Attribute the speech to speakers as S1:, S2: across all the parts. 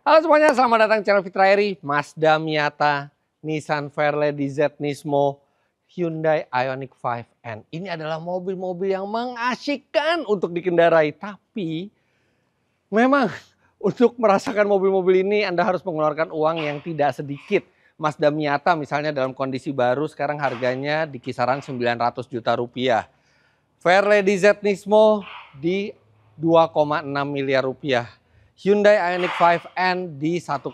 S1: Halo semuanya, selamat datang di channel Fitra Eri, Mazda Miata, Nissan Fairlady Z Nismo, Hyundai Ioniq 5N. Ini adalah mobil-mobil yang mengasyikkan untuk dikendarai. Tapi memang untuk merasakan mobil-mobil ini Anda harus mengeluarkan uang yang tidak sedikit. Mazda Miata misalnya dalam kondisi baru sekarang harganya di kisaran 900 juta rupiah. Fairlady Z Nismo di 2,6 miliar rupiah. Hyundai Ioniq 5N di 1,3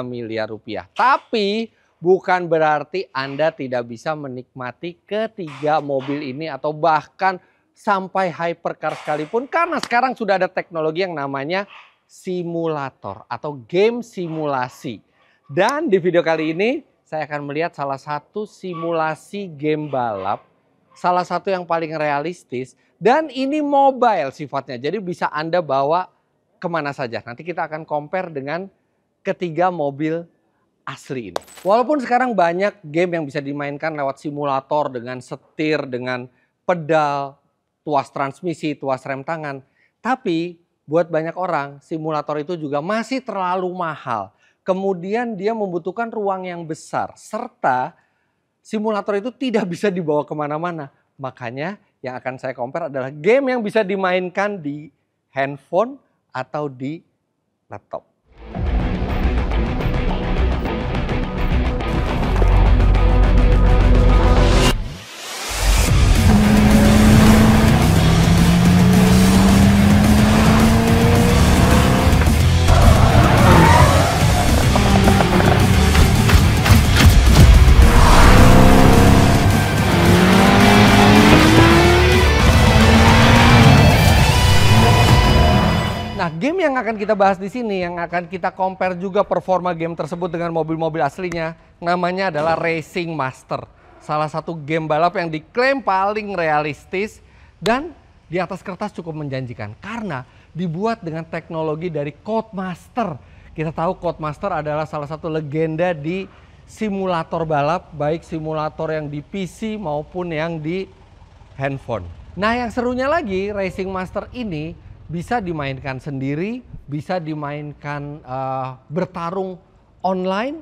S1: miliar rupiah. Tapi bukan berarti Anda tidak bisa menikmati ketiga mobil ini atau bahkan sampai hypercar sekalipun. Karena sekarang sudah ada teknologi yang namanya simulator atau game simulasi. Dan di video kali ini saya akan melihat salah satu simulasi game balap. Salah satu yang paling realistis dan ini mobile sifatnya. Jadi bisa Anda bawa kemana saja. Nanti kita akan compare dengan ketiga mobil asli ini. Walaupun sekarang banyak game yang bisa dimainkan lewat simulator dengan setir, dengan pedal, tuas transmisi, tuas rem tangan. Tapi buat banyak orang simulator itu juga masih terlalu mahal. Kemudian dia membutuhkan ruang yang besar. Serta simulator itu tidak bisa dibawa kemana-mana. Makanya yang akan saya compare adalah game yang bisa dimainkan di handphone atau di laptop. Nah, game yang akan kita bahas di sini, yang akan kita compare juga performa game tersebut dengan mobil-mobil aslinya, namanya adalah Racing Master. Salah satu game balap yang diklaim paling realistis dan di atas kertas cukup menjanjikan. Karena dibuat dengan teknologi dari Codemaster. Kita tahu Codemaster adalah salah satu legenda di simulator balap, baik simulator yang di PC maupun yang di handphone. Nah, yang serunya lagi, Racing Master ini bisa dimainkan sendiri, bisa dimainkan bertarung online,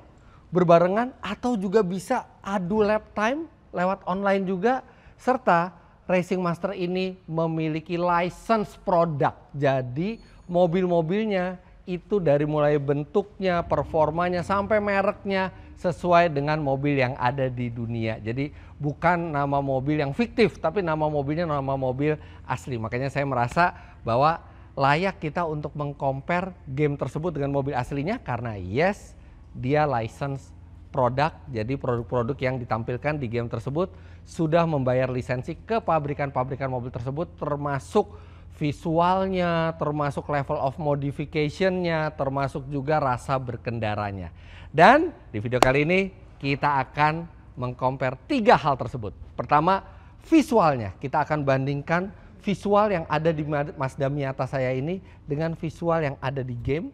S1: berbarengan, atau juga bisa adu lap time lewat online juga. Serta Racing Master ini memiliki license produk. Jadi mobil-mobilnya itu dari mulai bentuknya, performanya, sampai mereknya sesuai dengan mobil yang ada di dunia. Jadi bukan nama mobil yang fiktif, tapi nama mobilnya nama mobil asli. Makanya saya merasa bahwa layak kita untuk mengcompare game tersebut dengan mobil aslinya karena yes, dia license produk. Jadi produk-produk yang ditampilkan di game tersebut sudah membayar lisensi ke pabrikan-pabrikan mobil tersebut, termasuk visualnya, termasuk level of modification-nya, termasuk juga rasa berkendaranya. Dan di video kali ini kita akan mengcompare tiga hal tersebut. Pertama, visualnya. Kita akan bandingkan visual yang ada di Mazda Miata saya ini dengan visual yang ada di game.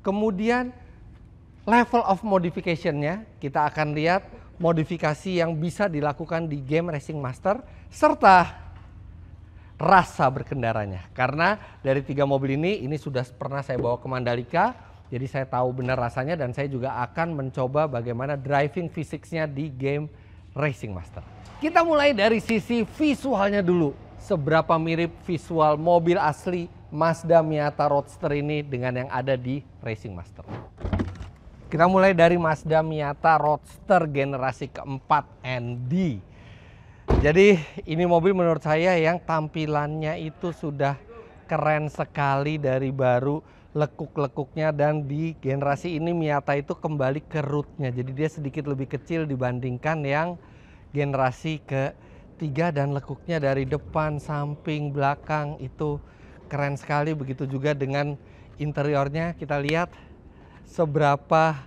S1: Kemudian level of modification-nya, kita akan lihat modifikasi yang bisa dilakukan di game Racing Master serta rasa berkendaranya. Karena dari tiga mobil ini sudah pernah saya bawa ke Mandalika, jadi saya tahu benar rasanya dan saya juga akan mencoba bagaimana driving physics-nya di game Racing Master. Kita mulai dari sisi visualnya dulu. Seberapa mirip visual mobil asli Mazda Miata Roadster ini dengan yang ada di Racing Master. Kita mulai dari Mazda Miata Roadster generasi keempat ND. Jadi ini mobil menurut saya yang tampilannya itu sudah keren sekali dari baru, lekuk-lekuknya, dan di generasi ini Miata itu kembali ke rootnya. Jadi dia sedikit lebih kecil dibandingkan yang generasi ketiga dan lekuknya dari depan, samping, belakang itu keren sekali. Begitu juga dengan interiornya, kita lihat seberapa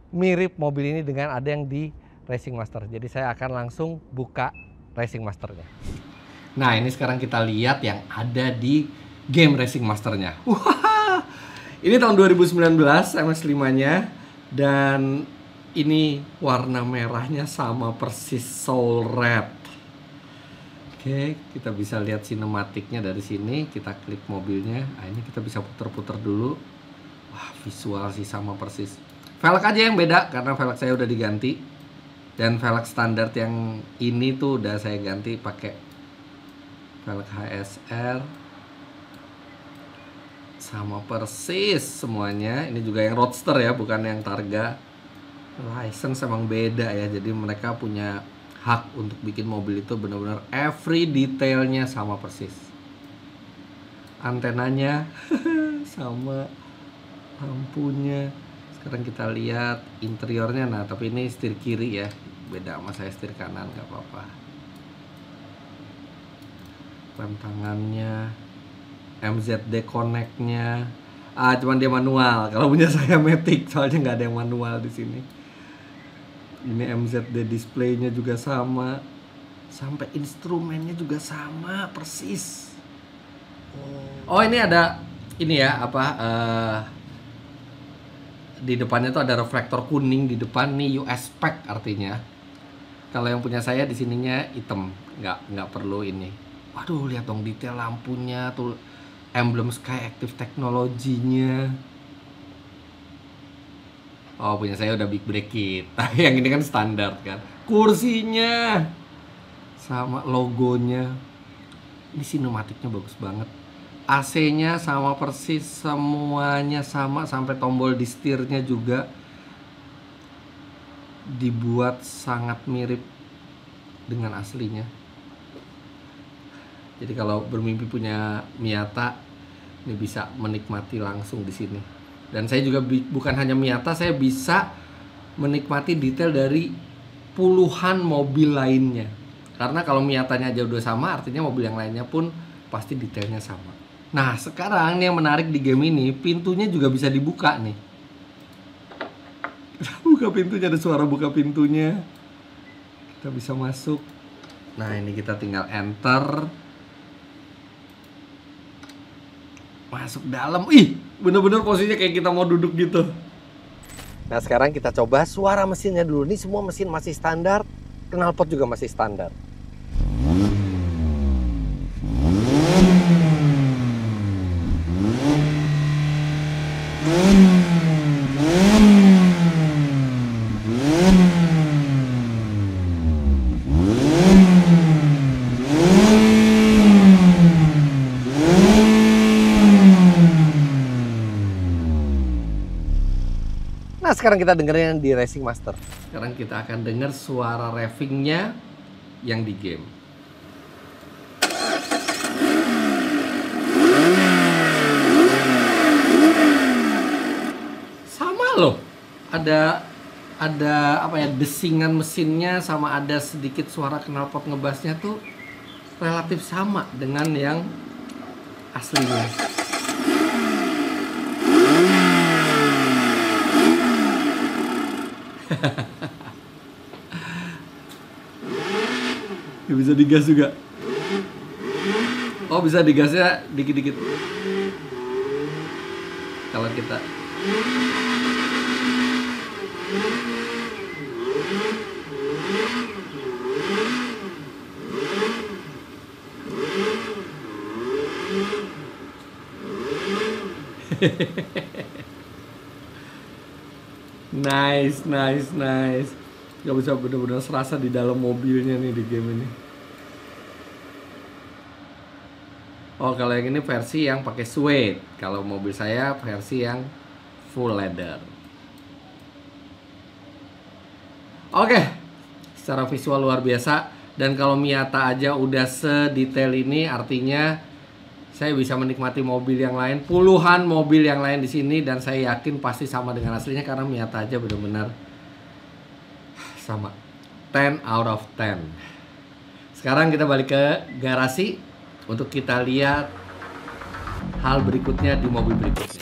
S1: mirip mobil ini dengan ada yang di Racing Master. Jadi saya akan langsung buka Racing Masternya. Nah, ini sekarang kita lihat yang ada di game Racing Masternya. Wah, ini tahun 2019 MS5-nya dan ini warna merahnya sama persis Soul Red. Oke, kita bisa lihat sinematiknya dari sini. Kita klik mobilnya. Nah, ini kita bisa putar-putar dulu. Wah, visual sih sama persis. Velg aja yang beda karena velg saya udah diganti. Dan velg standar yang ini tuh udah saya ganti pakai velg HSR. Sama persis semuanya. Ini juga yang Roadster ya, bukan yang Targa. License emang beda ya. Jadi mereka punya hak untuk bikin mobil itu benar-benar every detailnya sama persis. Antenanya sama, lampunya. Sekarang kita lihat interiornya. Nah, tapi ini setir kiri ya, beda sama saya setir kanan, nggak apa-apa. Rem tangannya, MZD Connect-nya. Cuman dia manual. Kalau punya saya Matic, soalnya nggak ada yang manual di sini. Ini MZD display-nya juga sama, sampai instrumennya juga sama persis. Oh, ini ada ini ya di depannya tuh ada reflektor kuning di depan nih, US spec artinya. Kalau yang punya saya di sininya hitam, nggak perlu ini. Waduh, lihat dong detail lampunya tuh, emblem Sky Active teknologinya. Oh, punya saya udah big brake kit. Tapi yang ini kan standar kan. Kursinya sama logonya. Ini sinematiknya bagus banget. AC-nya sama persis, semuanya sama, sampai tombol di setirnya juga dibuat sangat mirip dengan aslinya. Jadi kalau bermimpi punya Miata, ini bisa menikmati langsung di sini. Dan saya juga bukan hanya Miata, saya bisa menikmati detail dari puluhan mobil lainnya. Karena kalau Miatanya aja udah sama, artinya mobil yang lainnya pun pasti detailnya sama. Nah, sekarang yang menarik di game ini, pintunya juga bisa dibuka nih. Buka pintunya, ada suara buka pintunya. Kita bisa masuk. Nah, ini kita tinggal enter. Masuk dalam. Ih, bener-bener posisinya kayak kita mau duduk gitu. Nah, sekarang kita coba suara mesinnya dulu. Ini semua mesin masih standar. Knalpot juga masih standar. Nah, sekarang kita dengerin di Racing Master. Sekarang kita akan dengar suara revvingnya yang di game. Sama loh. Ada apa ya, desingan mesinnya sama ada sedikit suara knalpot ngebasnya tuh relatif sama dengan yang aslinya. Bisa digas juga. Oh, bisa digasnya dikit-dikit. Kalau kita Nice. Gak bisa bener-bener serasa di dalam mobilnya nih di game ini. Oh, kalau yang ini versi yang pakai suede. Kalau mobil saya versi yang full leather. Oke, secara visual luar biasa. Dan kalau Miata aja udah sedetail ini, artinya saya bisa menikmati mobil yang lain, puluhan mobil yang lain di sini, dan saya yakin pasti sama dengan aslinya karena Miata aja benar-benar sama. 10 out of 10. Sekarang kita balik ke garasi untuk kita lihat hal berikutnya di mobil berikutnya.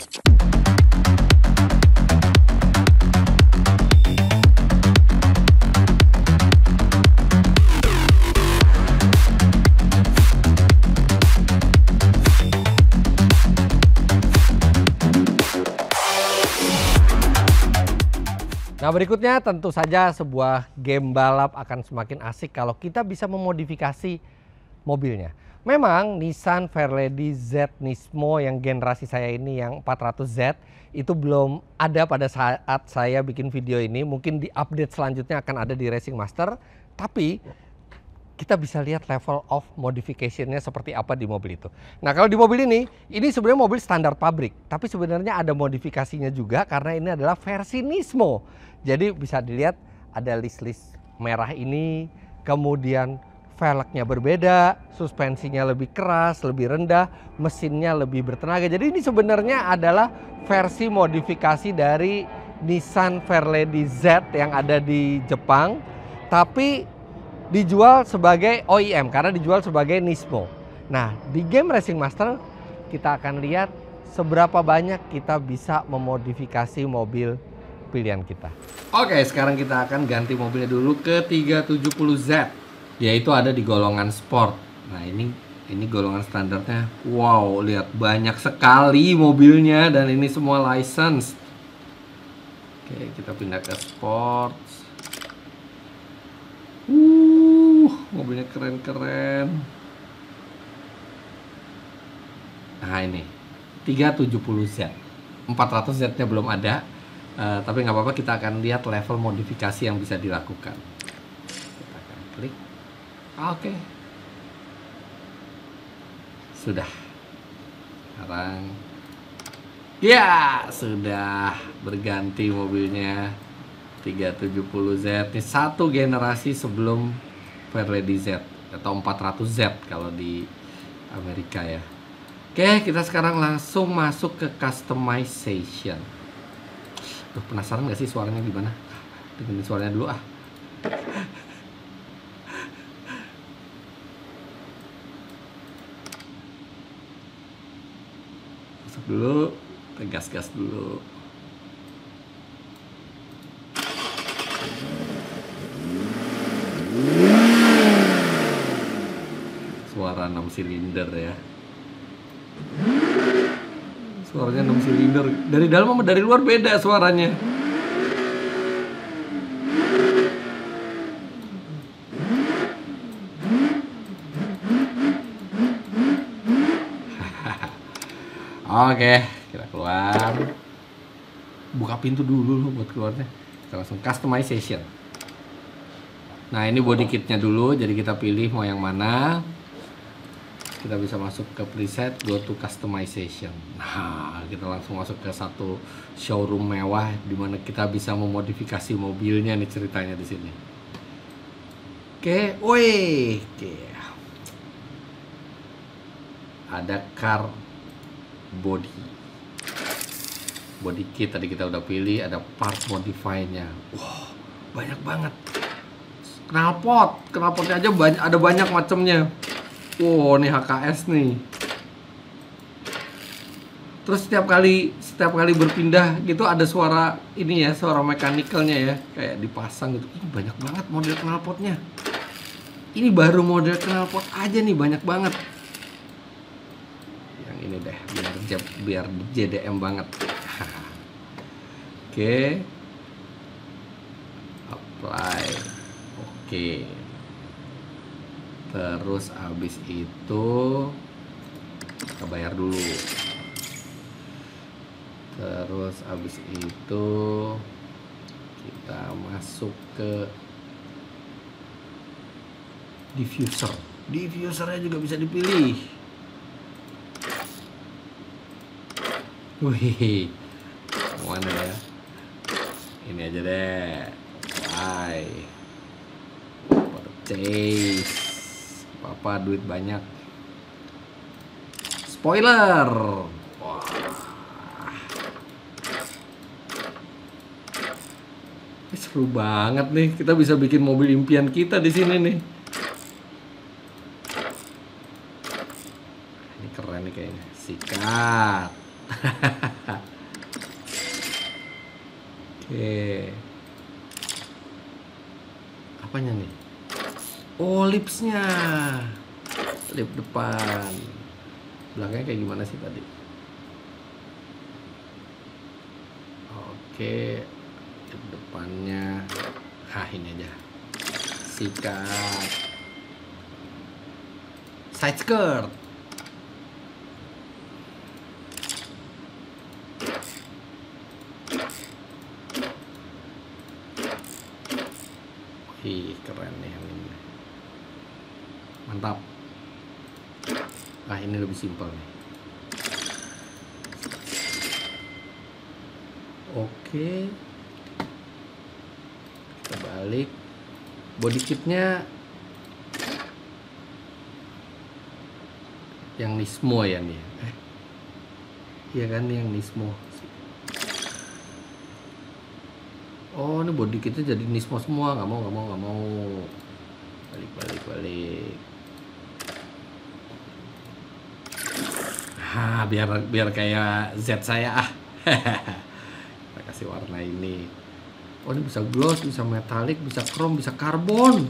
S1: Nah, berikutnya tentu saja sebuah game balap akan semakin asik kalau kita bisa memodifikasi mobilnya. Memang Nissan Fairlady Z Nismo yang generasi saya ini yang 400Z itu belum ada pada saat saya bikin video ini. Mungkin di update selanjutnya akan ada di Racing Master. Tapi kita bisa lihat level of modification-nya seperti apa di mobil itu. Nah, kalau di mobil ini sebenarnya mobil standar pabrik. Tapi sebenarnya ada modifikasinya juga karena ini adalah versi Nismo. Jadi bisa dilihat ada list-list merah ini, kemudian velgnya berbeda, suspensinya lebih keras, lebih rendah, mesinnya lebih bertenaga. Jadi ini sebenarnya adalah versi modifikasi dari Nissan Fairlady Z yang ada di Jepang, tapi dijual sebagai OEM karena dijual sebagai Nismo. Nah, di game Racing Master kita akan lihat seberapa banyak kita bisa memodifikasi mobil pilihan kita. Oke, sekarang kita akan ganti mobilnya dulu ke 370Z. Yaitu ada di golongan sport. Nah, ini golongan standarnya. Wow, lihat banyak sekali mobilnya dan ini semua license. Oke, kita pindah ke sport. Mobilnya keren-keren. Nah, ini 370Z. 400Z-nya belum ada. Tapi nggak apa-apa, kita akan lihat level modifikasi yang bisa dilakukan. Kita akan klik. Oke. Sudah. Sekarang ya, sudah berganti mobilnya 370Z. Ini satu generasi sebelum Fairlady Z atau 400Z kalau di Amerika ya. Oke, kita sekarang langsung masuk ke customization. Tuh, penasaran gak sih suaranya gimana? Dengerin suaranya dulu ah. Masuk dulu, gas dulu. Suara 6 silinder ya. Suaranya 6 silinder. Dari dalam sama dari luar beda suaranya. Oke, kita keluar. Buka pintu dulu loh buat keluarnya. Kita langsung customization. Nah, ini body kitnya dulu. Jadi kita pilih mau yang mana. Kita bisa masuk ke preset, go to customization. Nah, kita langsung masuk ke satu showroom mewah di mana kita bisa memodifikasi mobilnya nih ceritanya di sini. Oke, woi, oke. Ada car body kit tadi kita udah pilih, ada part modify-nya. Wow, banyak banget. Knalpotnya aja ada banyak macamnya. Wow, nih HKS nih. Terus setiap kali berpindah gitu ada suara ini ya, suara mechanical-nya ya, kayak dipasang gitu. Ini banyak banget model knalpotnya. Ini baru model knalpot aja nih banyak banget. Yang ini deh, biar JDM banget. Oke. Apply. Oke. Terus habis itu kita bayar dulu. Terus habis itu kita masuk ke diffuser. Diffusernya juga bisa dipilih. Wih, mana ya? Ini aja deh. Bye. Chase. Apa duit banyak. Spoiler. Wah. Ini seru banget nih. Kita bisa bikin mobil impian kita di sini nih. Ini keren nih kayaknya. Sikat. Oke. Apanya nih? Oh, lipsnya. Lip depan. Belakangnya kayak gimana sih tadi? Oke. Lip depannya. Ah, ini aja. Sikat. Side skirt. Ih, keren nih yang ini. Mantap. Ah, ini lebih simpel nih. Oke. Kita balik. Body kitnya yang Nismo ya nih. Iya kan yang Nismo. Oh, ini body kitnya jadi Nismo semua. Nggak mau. Balik. Biar kayak Z saya. Kita kasih warna ini. Oh, ini bisa gloss, bisa metalik, bisa chrome, bisa karbon.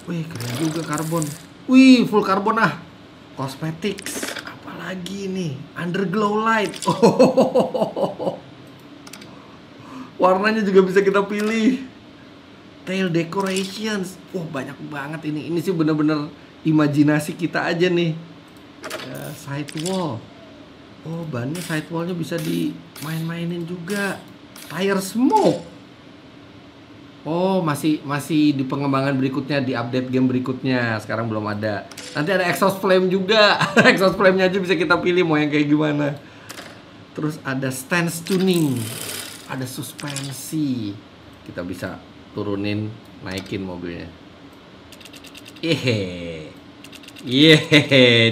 S1: Wih, keren juga karbon. Wih, full karbon ah. Cosmetics, apalagi nih? Underglow light. Oh, warnanya juga bisa kita pilih. Tail decorations. Wah, banyak banget ini. Ini sih bener-bener imajinasi kita aja nih. Sidewall. Oh, bannya sidewallnya bisa dimain-mainin juga. Tire smoke. Oh, masih di pengembangan berikutnya, di update game berikutnya. Sekarang belum ada. Nanti ada exhaust flame juga. Exhaust flame-nya aja bisa kita pilih mau yang kayak gimana. Terus ada stance tuning. Ada suspensi. Kita bisa turunin, naikin mobilnya.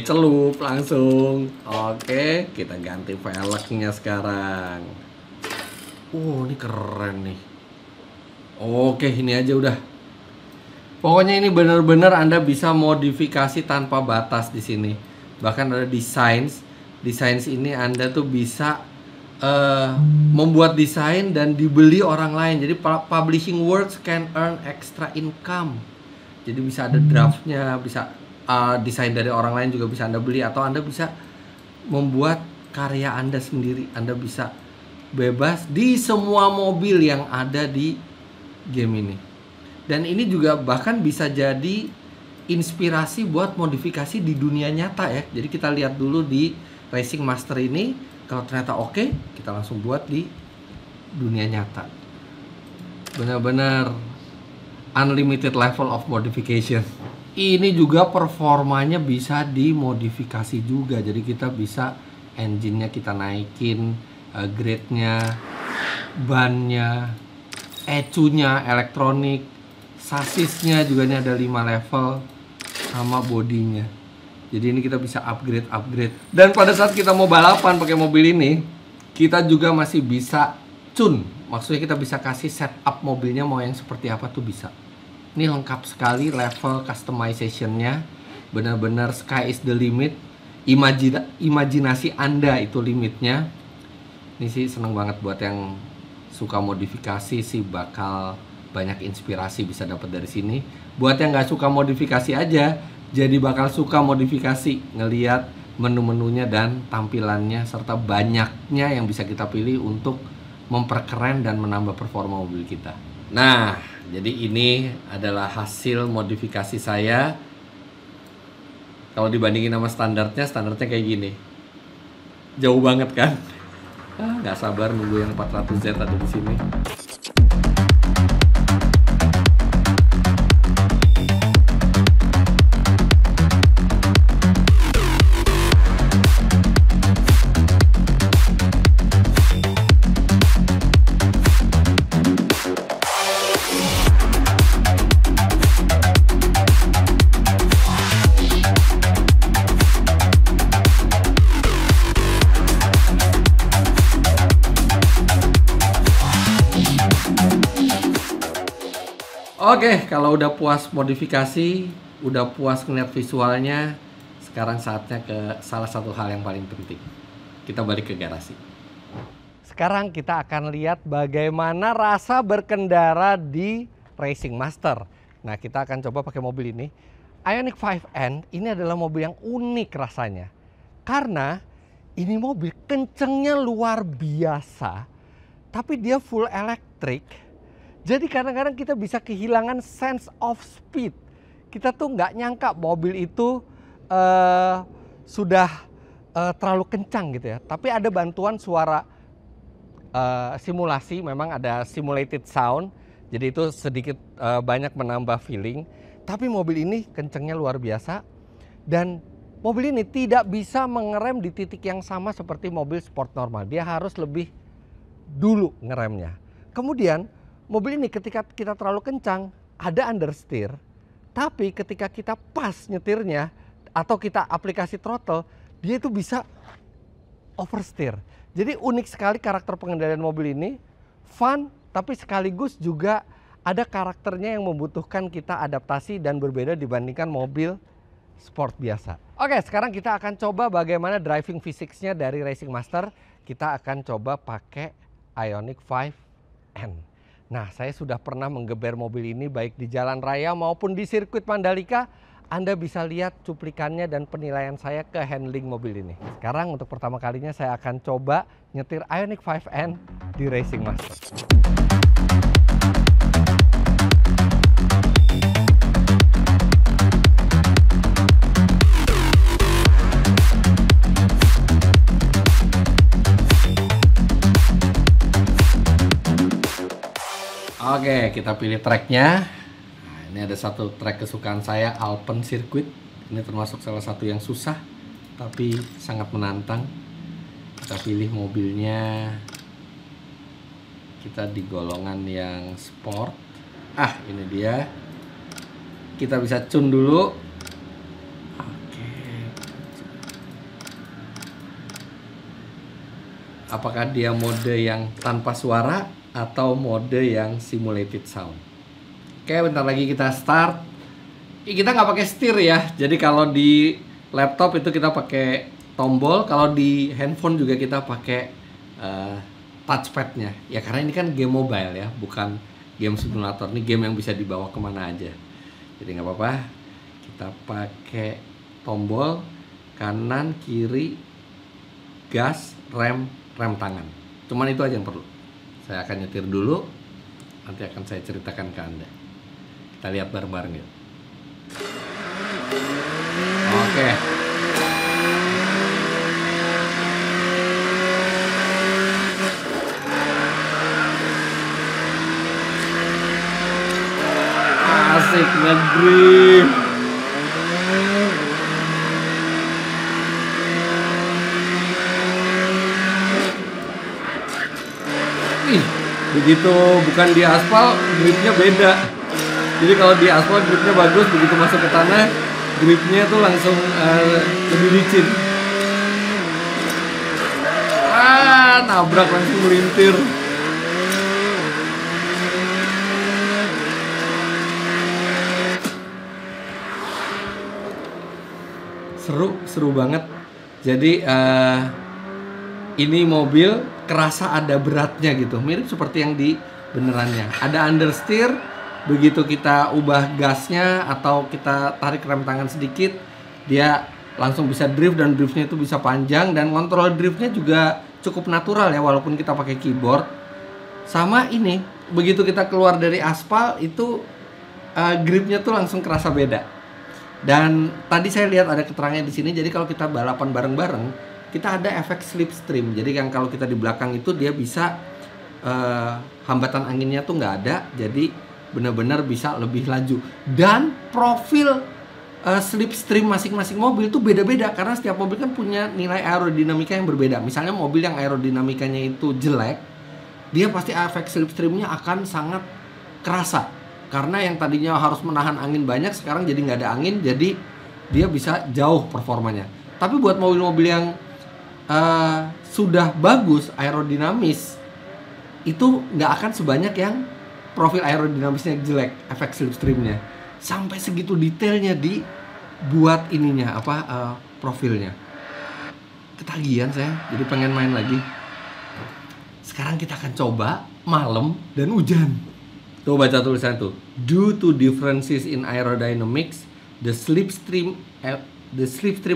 S1: Celup langsung. Oke, kita ganti velgnya sekarang. Ini keren nih. Oke, ini aja udah. Pokoknya ini benar-benar Anda bisa modifikasi tanpa batas di sini. Bahkan ada desains ini Anda tuh bisa membuat desain dan dibeli orang lain. Jadi publishing works can earn extra income. Jadi bisa ada draftnya, bisa desain dari orang lain juga bisa Anda beli, atau Anda bisa membuat karya Anda sendiri. Anda bisa bebas di semua mobil yang ada di game ini. Dan ini juga bahkan bisa jadi inspirasi buat modifikasi di dunia nyata ya. Jadi kita lihat dulu di Racing Master ini, kalau ternyata oke, kita langsung buat di dunia nyata. Benar-benar unlimited level of modification. Ini juga performanya bisa dimodifikasi juga. Jadi kita bisa engine-nya kita naikin, grade-nya, ban-nya, ECU-nya, elektronik, sasisnya juga ini ada 5 level, sama bodinya. Jadi ini kita bisa upgrade. Dan pada saat kita mau balapan pakai mobil ini, kita juga masih bisa tune. Maksudnya kita bisa kasih setup mobilnya mau yang seperti apa tuh bisa. Ini lengkap sekali level customization-nya. Benar-benar sky is the limit. Imajinasi Anda itu limitnya. Ini sih seneng banget buat yang suka modifikasi sih, bakal banyak inspirasi bisa dapat dari sini. Buat yang nggak suka modifikasi aja, jadi bakal suka modifikasi, ngelihat menu-menunya dan tampilannya, serta banyaknya yang bisa kita pilih untuk memperkeren dan menambah performa mobil kita. Nah, jadi ini adalah hasil modifikasi saya. Kalau dibandingin sama standarnya kayak gini. Jauh banget kan? Nggak sabar nunggu yang 400Z ada di sini. Oke, kalau udah puas modifikasi, udah puas ngeliat visualnya, sekarang saatnya ke salah satu hal yang paling penting. Kita balik ke garasi. Sekarang kita akan lihat bagaimana rasa berkendara di Racing Master. Nah, kita akan coba pakai mobil ini. Ioniq 5N ini adalah mobil yang unik rasanya. Karena ini mobil kencengnya luar biasa, tapi dia full elektrik. Jadi kadang-kadang kita bisa kehilangan sense of speed. Kita tuh nggak nyangka mobil itu sudah terlalu kencang gitu ya. Tapi ada bantuan suara simulasi, memang ada simulated sound. Jadi itu sedikit banyak menambah feeling. Tapi mobil ini kencengnya luar biasa. Dan mobil ini tidak bisa mengerem di titik yang sama seperti mobil sport normal. Dia harus lebih dulu ngeremnya. Kemudian mobil ini ketika kita terlalu kencang ada understeer. Tapi ketika kita pas nyetirnya atau kita aplikasi throttle, dia itu bisa oversteer. Jadi unik sekali karakter pengendalian mobil ini. Fun, tapi sekaligus juga ada karakternya yang membutuhkan kita adaptasi dan berbeda dibandingkan mobil sport biasa. Oke, sekarang kita akan coba bagaimana driving physics-nya dari Racing Master. Kita akan coba pakai Ioniq 5N. Nah, saya sudah pernah menggeber mobil ini baik di jalan raya maupun di sirkuit Mandalika. Anda bisa lihat cuplikannya dan penilaian saya ke handling mobil ini. Sekarang untuk pertama kalinya saya akan coba nyetir Ioniq 5N di Racing Master. Oke, kita pilih tracknya. Nah, ini ada satu track kesukaan saya, Alpen Circuit. Ini termasuk salah satu yang susah, tapi sangat menantang. Kita pilih mobilnya. Kita di golongan yang sport. Ah, ini dia. Kita bisa tune dulu. Oke. Apakah dia mode yang tanpa suara atau mode yang simulated sound? Oke, bentar lagi kita start. Kita nggak pakai setir ya. Jadi kalau di laptop itu kita pakai tombol, kalau di handphone juga kita pakai touchpadnya. Ya karena ini kan game mobile ya, bukan game simulator. Ini game yang bisa dibawa kemana aja. Jadi nggak apa-apa. Kita pakai tombol kanan, kiri, gas, rem tangan. Cuman itu aja yang perlu. Saya akan nyetir dulu, nanti akan saya ceritakan ke Anda. Kita lihat bareng-bareng ya. Oke. Asik ngedrift. Begitu bukan di aspal, gripnya beda. Jadi kalau di aspal gripnya bagus, begitu masuk ke tanah, gripnya tuh langsung lebih licin. Nabrak langsung melintir. Seru banget. Jadi ini mobil kerasa ada beratnya gitu, mirip seperti yang di benerannya. Ada understeer, begitu kita ubah gasnya atau kita tarik rem tangan sedikit, dia langsung bisa drift dan driftnya itu bisa panjang dan kontrol driftnya juga cukup natural ya walaupun kita pakai keyboard. Sama ini, begitu kita keluar dari aspal itu gripnya tuh langsung kerasa beda. Dan tadi saya lihat ada keterangannya di sini, jadi kalau kita balapan bareng-bareng kita ada efek slipstream. Jadi yang kalau kita di belakang itu dia bisa hambatan anginnya tuh nggak ada, jadi benar-benar bisa lebih laju. Dan profil slipstream masing-masing mobil tuh beda-beda karena setiap mobil kan punya nilai aerodinamika yang berbeda. Misalnya mobil yang aerodinamikanya itu jelek, dia pasti efek slipstreamnya akan sangat kerasa. Karena yang tadinya harus menahan angin banyak, sekarang jadi nggak ada angin, jadi dia bisa jauh performanya. Tapi buat mobil-mobil yang sudah bagus aerodinamis, itu nggak akan sebanyak yang profil aerodinamisnya jelek, efek slipstreamnya. Sampai segitu detailnya dibuat ininya profilnya. Ketagihan saya, jadi pengen main lagi. Sekarang kita akan coba malam dan hujan. Tuh baca tulisan tuh. Due to differences in aerodynamics, the slipstream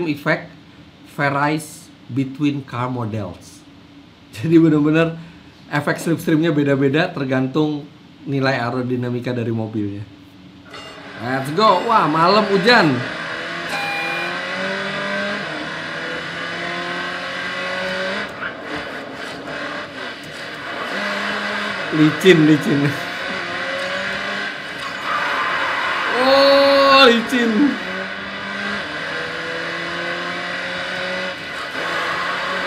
S1: effect varies between car models. Jadi benar-benar efek slipstreamnya beda-beda tergantung nilai aerodinamika dari mobilnya. Let's go. Wah, malam hujan. Licin. Oh, licin.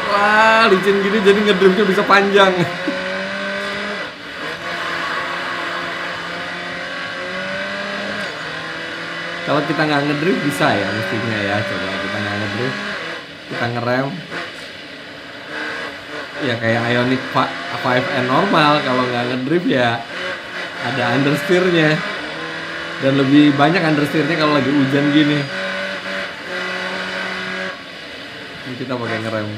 S1: Wah, licin gini jadi ngedriftnya bisa panjang. Kalau kita nggak ngedrift bisa ya mestinya ya. Coba kita nggak ngedrift, kita ngerem. Ya kayak Ioniq 5N normal. Kalau nggak ngedrift ya ada understeer-nya. Dan lebih banyak understeer-nya kalau lagi hujan gini. Ini kita pakai ngerem.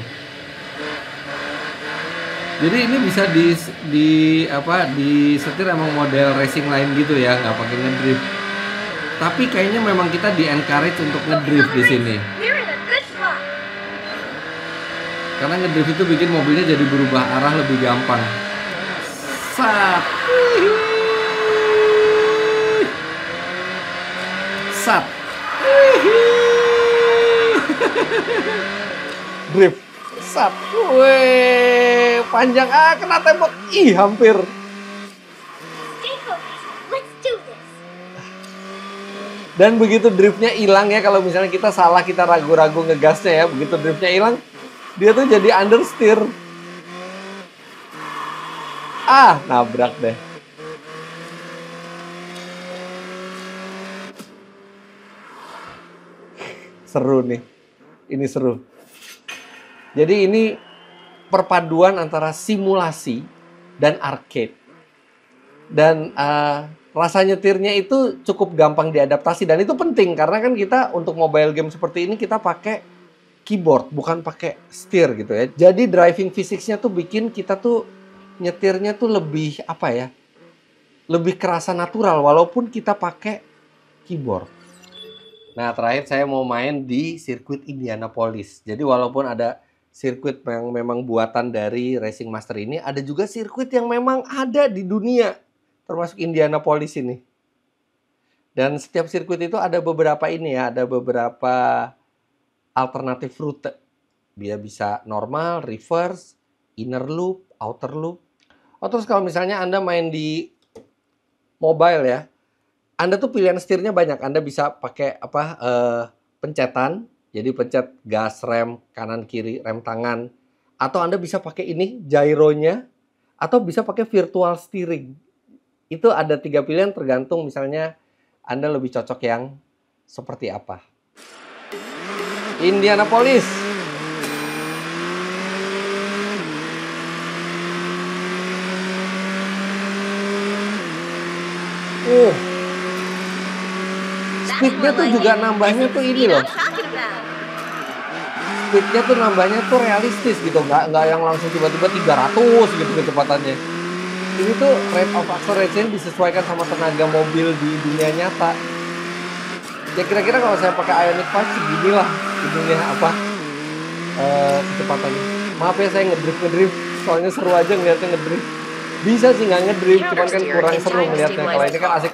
S1: Jadi ini bisa disetir emang model racing lain gitu ya, nggak pakai ngedrift. Tapi kayaknya memang kita di-encourage untuk ngedrift di sini. Karena ngedrift itu bikin mobilnya jadi berubah arah lebih gampang. Sat. Sat. Drift. Sat. Weh, panjang kena tembok. Ih, hampir. Dan begitu driftnya hilang ya, kalau misalnya kita salah, kita ragu-ragu ngegasnya ya, begitu driftnya hilang, dia tuh jadi understeer. Nabrak deh. Seru nih, ini seru. Jadi ini perpaduan antara simulasi dan arcade. Dan rasa nyetirnya itu cukup gampang diadaptasi dan itu penting karena kan kita untuk mobile game seperti ini kita pakai keyboard bukan pakai steer gitu ya. Jadi driving physics-nya tuh bikin kita tuh nyetirnya tuh lebih apa ya? Lebih kerasa natural walaupun kita pakai keyboard. Nah, terakhir saya mau main di sirkuit Indianapolis. Jadi walaupun ada sirkuit yang memang buatan dari Racing Master ini, ada juga sirkuit yang memang ada di dunia. Termasuk Indianapolis ini. Dan setiap sirkuit itu ada beberapa ini ya, ada beberapa alternatif rute. Dia bisa normal, reverse, inner loop, outer loop. Oh, terus kalau misalnya Anda main di mobile ya, Anda tuh pilihan setirnya banyak. Anda bisa pakai pencetan, jadi pencet gas, rem, kanan, kiri, rem tangan. Atau Anda bisa pakai ini, gyronya, atau bisa pakai virtual steering. Itu ada 3 pilihan tergantung misalnya Anda lebih cocok yang seperti apa. Indianapolis. Speednya tuh juga nambahnya tuh ini loh. Speednya tuh nambahnya tuh realistis gitu. Nggak yang langsung tiba-tiba 300 gitu kecepatannya. Ini tuh rate of acceleration disesuaikan sama tenaga mobil di dunia nyata. Ya kira-kira kalau saya pakai Ioniq 5 seginilah ininya kecepatannya. Maaf ya saya ngedrift, soalnya seru aja ngeliatnya ngedrift. Bisa sih nggak ngedrift, cuman kan kurang seru ngeliatnya. Kalau ini kan asik.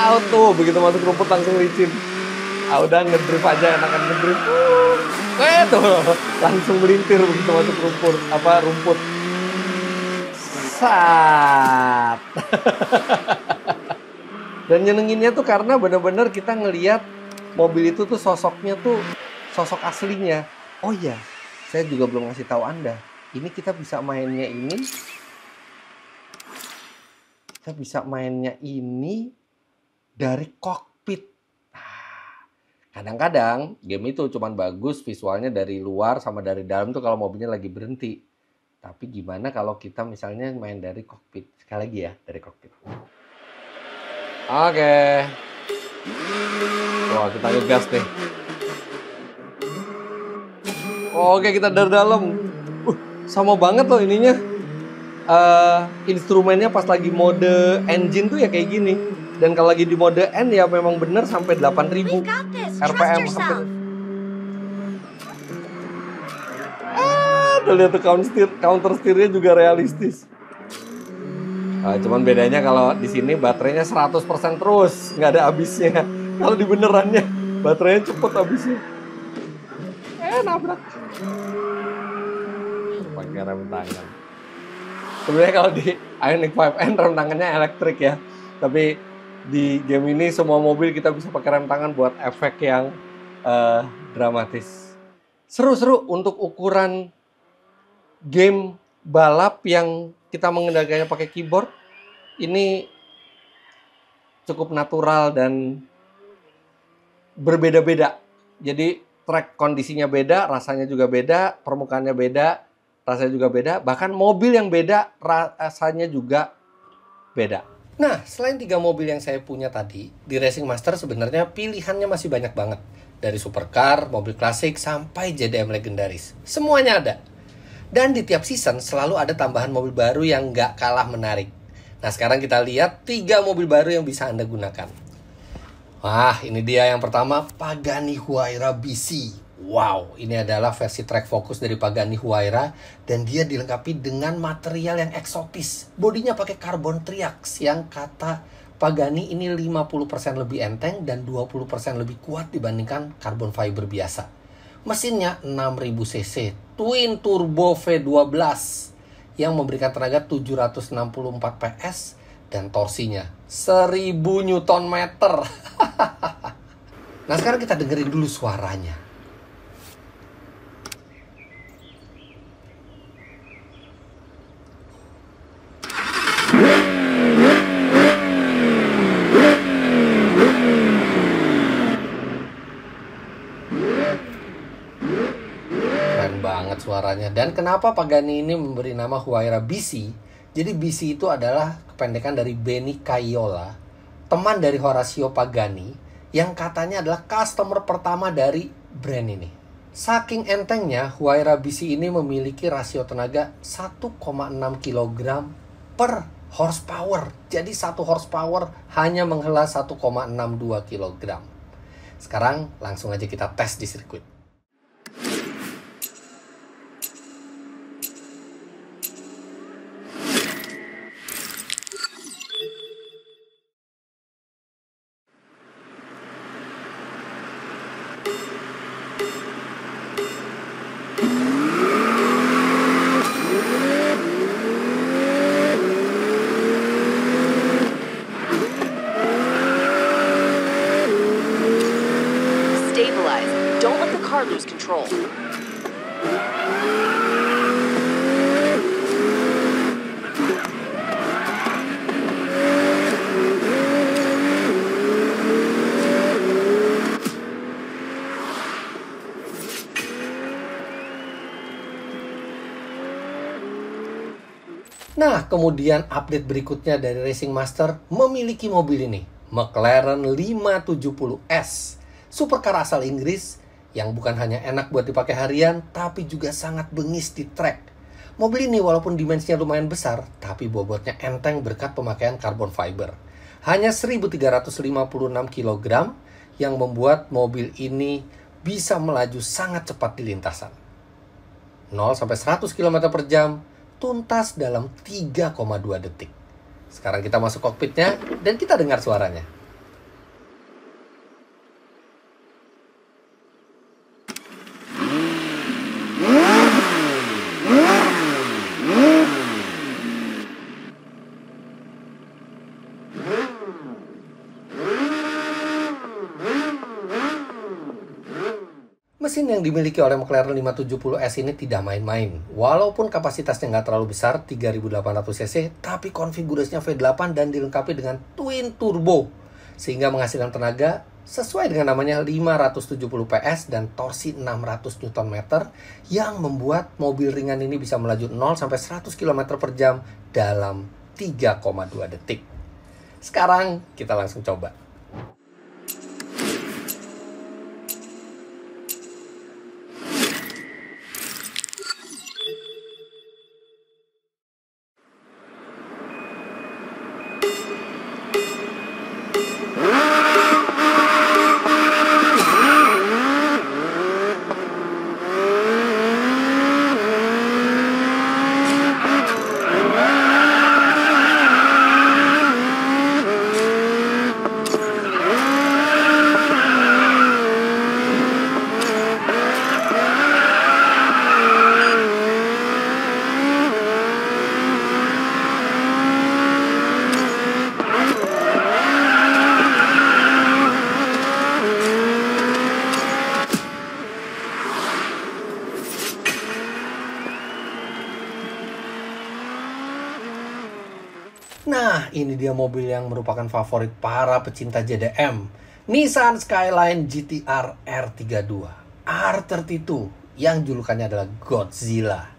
S1: Auto, begitu masuk rumput langsung licin. Udah ngedrift aja, enakan ngedrift. Tuh, langsung melintir begitu masuk rumput. Sat. Dan nyenenginnya tuh karena bener-bener kita ngelihat mobil itu tuh sosoknya tuh sosok aslinya. Oh iya, saya juga belum ngasih tahu Anda. Ini kita bisa mainnya ini. Kita bisa mainnya ini dari cockpit. Kadang-kadang game itu cuman bagus visualnya dari luar sama dari dalam tuh kalau mobilnya lagi berhenti. Tapi gimana kalau kita misalnya main dari cockpit? Sekali lagi ya, dari cockpit. Oke. Wah, kita ngegas nih. Oke, kita dari dalam. Sama banget loh ininya. Instrumennya pas lagi mode engine tuh ya kayak gini. Dan kalau lagi di mode N ya memang bener sampai 8.000 RPM. Tuh lihat tuh counter steer-nya juga realistis. Cuman bedanya kalau di sini baterainya 100% terus, nggak ada habisnya. Kalau di benerannya baterainya cepet habisnya. Nabrak. pakai rem tangan. Sebenarnya kalau di Ioniq 5N rem tangannya elektrik ya, tapi di game ini semua mobil kita bisa pakai rem tangan buat efek yang dramatis. Seru-seru untuk ukuran game balap yang kita mengendalikannya pakai keyboard. Ini cukup natural dan berbeda-beda. Jadi track kondisinya beda, rasanya juga beda, permukaannya beda, rasanya juga beda. Bahkan mobil yang beda, rasanya juga beda. Nah, selain 3 mobil yang saya punya tadi, di Racing Master sebenarnya pilihannya masih banyak banget. Dari supercar, mobil klasik, sampai JDM legendaris. Semuanya ada. Dan di tiap season selalu ada tambahan mobil baru yang nggak kalah menarik. Nah, sekarang kita lihat 3 mobil baru yang bisa Anda gunakan. Wah, ini dia yang pertama, Pagani Huayra BC. Wow, ini adalah versi track focus dari Pagani Huayra dan dia dilengkapi dengan material yang eksotis. Bodinya pakai carbon triax yang kata Pagani ini 50% lebih enteng dan 20% lebih kuat dibandingkan carbon fiber biasa. Mesinnya 6000 cc, twin turbo V12 yang memberikan tenaga 764 PS dan torsinya 1000 Nm. Nah, sekarang kita dengerin dulu suaranya. Keren banget suaranya. Dan kenapa Pagani ini memberi nama Huayra BC? Jadi BC itu adalah kependekan dari Benny Caiola, teman dari Horacio Pagani, yang katanya adalah customer pertama dari brand ini. Saking entengnya, Huayra BC ini memiliki rasio tenaga 1,6 kg per horsepower. Jadi 1 horsepower hanya menghela 1,62 kg. Sekarang langsung aja kita tes di sirkuit.
S2: Stabilize. Don't let the car lose control.
S1: Nah, kemudian update berikutnya dari Racing Master memiliki mobil ini, McLaren 570S. Supercar asal Inggris yang bukan hanya enak buat dipakai harian, tapi juga sangat bengis di track. Mobil ini walaupun dimensinya lumayan besar, tapi bobotnya enteng berkat pemakaian carbon fiber. Hanya 1356 kg yang membuat mobil ini bisa melaju sangat cepat di lintasan. 0-100 km per jam tuntas dalam 3,2 detik. Sekarang kita masuk kokpitnya dan kita dengar suaranya. Mesin yang dimiliki oleh McLaren 570S ini tidak main-main. Walaupun kapasitasnya nggak terlalu besar, 3.800 cc, tapi konfigurasinya V8 dan dilengkapi dengan twin turbo. Sehingga menghasilkan tenaga sesuai dengan namanya 570 PS dan torsi 600 Nm yang membuat mobil ringan ini bisa melaju 0-100 km per jam dalam 3,2 detik. Sekarang kita langsung coba. Nah, ini dia mobil yang merupakan favorit para pecinta JDM. Nissan Skyline GT-R R32. R32 yang julukannya adalah Godzilla.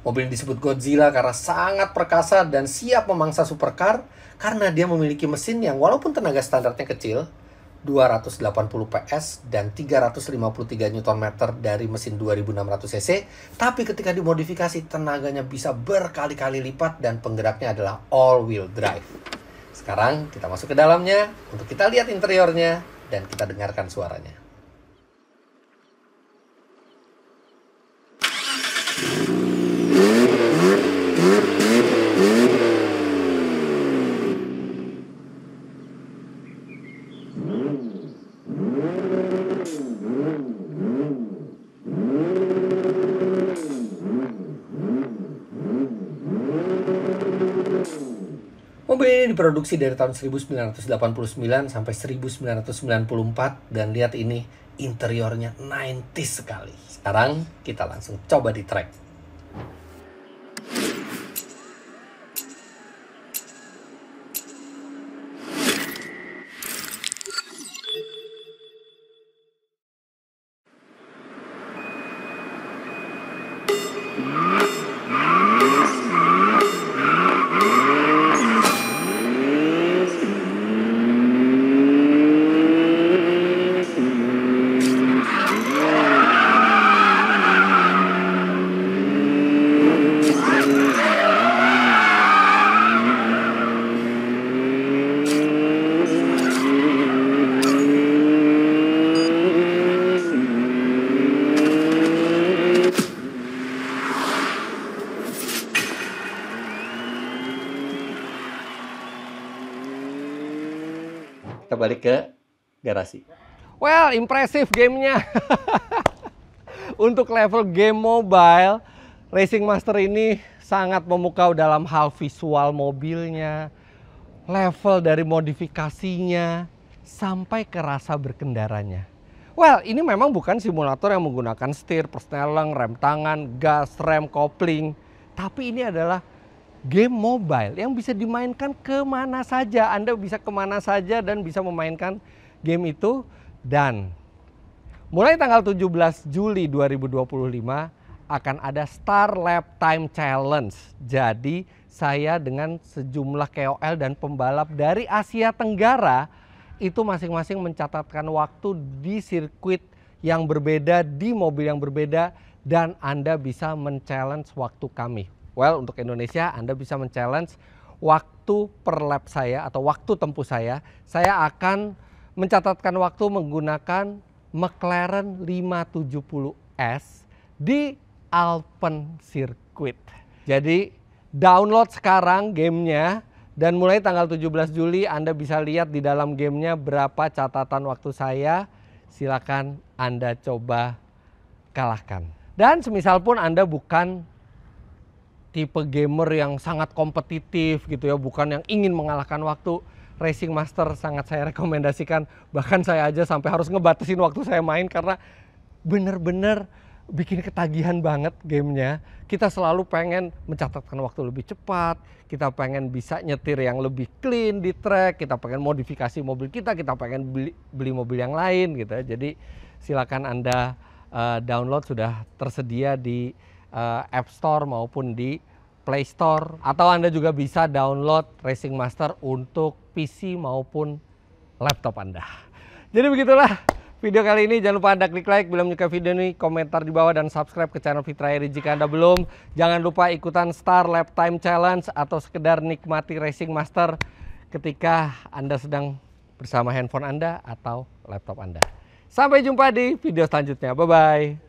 S1: Mobil ini disebut Godzilla karena sangat perkasa dan siap memangsa supercar karena dia memiliki mesin yang walaupun tenaga standarnya kecil, 280 PS dan 353 Nm dari mesin 2600 cc, tapi ketika dimodifikasi tenaganya bisa berkali-kali lipat dan penggeraknya adalah all-wheel drive. Sekarang kita masuk ke dalamnya untuk kita lihat interiornya dan kita dengarkan suaranya. Mobil ini diproduksi dari tahun 1989 sampai 1994 dan lihat ini interiornya 90s sekali. Sekarang kita langsung coba di track. Kita balik ke garasi. Well, impressive gamenya. Untuk level game mobile, Racing Master ini sangat memukau dalam hal visual mobilnya, level dari modifikasinya, sampai ke rasa berkendaranya. Well, ini memang bukan simulator yang menggunakan setir, persneling, rem tangan, gas, rem, kopling. Tapi ini adalah game mobile yang bisa dimainkan kemana saja. Anda bisa kemana saja dan bisa memainkan game itu. Dan mulai tanggal 17 Juli 2025 akan ada Star Lap Time Challenge. Jadi saya dengan sejumlah KOL dan pembalap dari Asia Tenggara itu masing-masing mencatatkan waktu di sirkuit yang berbeda, di mobil yang berbeda, dan Anda bisa men-challenge waktu kami. Well, untuk Indonesia Anda bisa men-challenge waktu per lap saya atau waktu tempuh saya. Saya akan mencatatkan waktu menggunakan McLaren 570S di Alpen Circuit. Jadi download sekarang gamenya dan mulai tanggal 17 Juli Anda bisa lihat di dalam gamenya berapa catatan waktu saya. Silakan Anda coba kalahkan. Dan semisal pun Anda bukan tipe gamer yang sangat kompetitif gitu ya, bukan yang ingin mengalahkan waktu, Racing Master sangat saya rekomendasikan. Bahkan saya aja sampai harus ngebatasin waktu saya main karena bener-bener bikin ketagihan banget gamenya. Kita selalu pengen mencatatkan waktu lebih cepat, kita pengen bisa nyetir yang lebih clean di track, kita pengen modifikasi mobil kita pengen beli mobil yang lain gitu. Jadi silakan Anda download, sudah tersedia di App Store maupun di Play Store, atau Anda juga bisa download Racing Master untuk PC maupun laptop Anda. Jadi begitulah video kali ini. Jangan lupa Anda klik like bila menyukai video ini, komentar di bawah, dan subscribe ke channel Fitra Eri jika Anda belum. Jangan lupa ikutan Star Lap Time Challenge atau sekedar nikmati Racing Master ketika Anda sedang bersama handphone Anda atau laptop Anda. Sampai jumpa di video selanjutnya. Bye-bye.